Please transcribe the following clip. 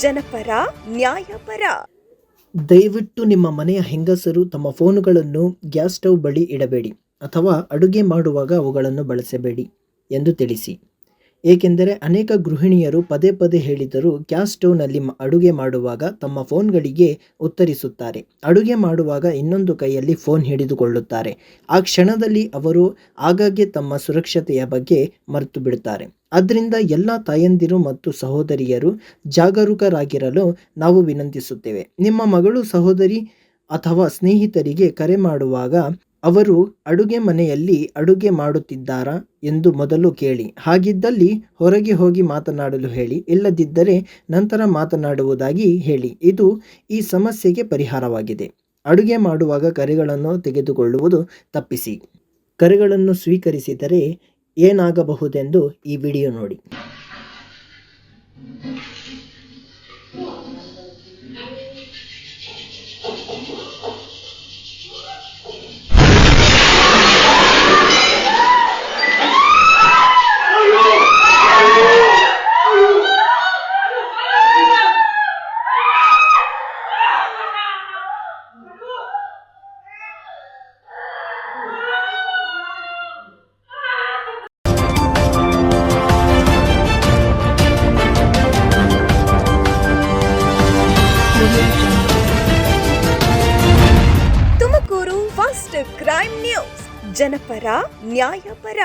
ಜನಪರ ನ್ಯಾಯಪರ. ದಯವಿಟ್ಟು ನಿಮ್ಮ ಮನೆಯ ಹೆಂಗಸರು ತಮ್ಮ ಫೋನುಗಳನ್ನು ಗ್ಯಾಸ್ ಸ್ಟವ್ ಬಳಿ ಇಡಬೇಡಿ ಅಥವಾ ಅಡುಗೆ ಮಾಡುವಾಗ ಅವುಗಳನ್ನು ಬಳಸಬೇಡಿ ಎಂದು ತಿಳಿಸಿ. ಏಕೆಂದರೆ ಅನೇಕ ಗೃಹಿಣಿಯರು ಪದೇ ಪದೇ ಹೇಳಿದರೂ ಗ್ಯಾಸ್ ಸ್ಟವ್ನಲ್ಲಿ ಅಡುಗೆ ಮಾಡುವಾಗ ತಮ್ಮ ಫೋನ್ಗಳಿಗೆ ಉತ್ತರಿಸುತ್ತಾರೆ. ಅಡುಗೆ ಮಾಡುವಾಗ ಇನ್ನೊಂದು ಕೈಯಲ್ಲಿ ಫೋನ್ ಹಿಡಿದುಕೊಳ್ಳುತ್ತಾರೆ. ಆ ಕ್ಷಣದಲ್ಲಿ ಅವರು ಆಗಾಗ್ಗೆ ತಮ್ಮ ಸುರಕ್ಷತೆಯ ಬಗ್ಗೆ ಮರೆತು ಬಿಡುತ್ತಾರೆ. ಆದ್ದರಿಂದ ಎಲ್ಲ ತಾಯಂದಿರು ಮತ್ತು ಸಹೋದರಿಯರು ಜಾಗರೂಕರಾಗಿರಲು ನಾವು ವಿನಂತಿಸುತ್ತೇವೆ. ನಿಮ್ಮ ಮಗಳು, ಸಹೋದರಿ ಅಥವಾ ಸ್ನೇಹಿತರಿಗೆ ಕರೆ ಮಾಡುವಾಗ ಅವರು ಅಡುಗೆ ಮನೆಯಲ್ಲಿ ಅಡುಗೆ ಮಾಡುತ್ತಿದ್ದಾರಾ ಎಂದು ಮೊದಲು ಕೇಳಿ. ಹಾಗಿದ್ದಲ್ಲಿ ಹೊರಗೆ ಹೋಗಿ ಮಾತನಾಡಲು ಹೇಳಿ, ಇಲ್ಲದಿದ್ದರೆ ನಂತರ ಮಾತನಾಡುವುದಾಗಿ ಹೇಳಿ. ಇದು ಈ ಸಮಸ್ಯೆಗೆ ಪರಿಹಾರವಾಗಿದೆ. ಅಡುಗೆ ಮಾಡುವಾಗ ಕರೆಗಳನ್ನು ತೆಗೆದುಕೊಳ್ಳುವುದು ತಪ್ಪಿಸಿ. ಕರೆಗಳನ್ನು ಸ್ವೀಕರಿಸಿದರೆ ಏನಾಗಬಹುದೆಂದು ಈ ವಿಡಿಯೋ ನೋಡಿ. ತುಮಕೂರು ಫಸ್ಟ್ ಕ್ರೈಮ್ ನ್ಯೂಸ್, ಜನಪರ ನ್ಯಾಯಪರ.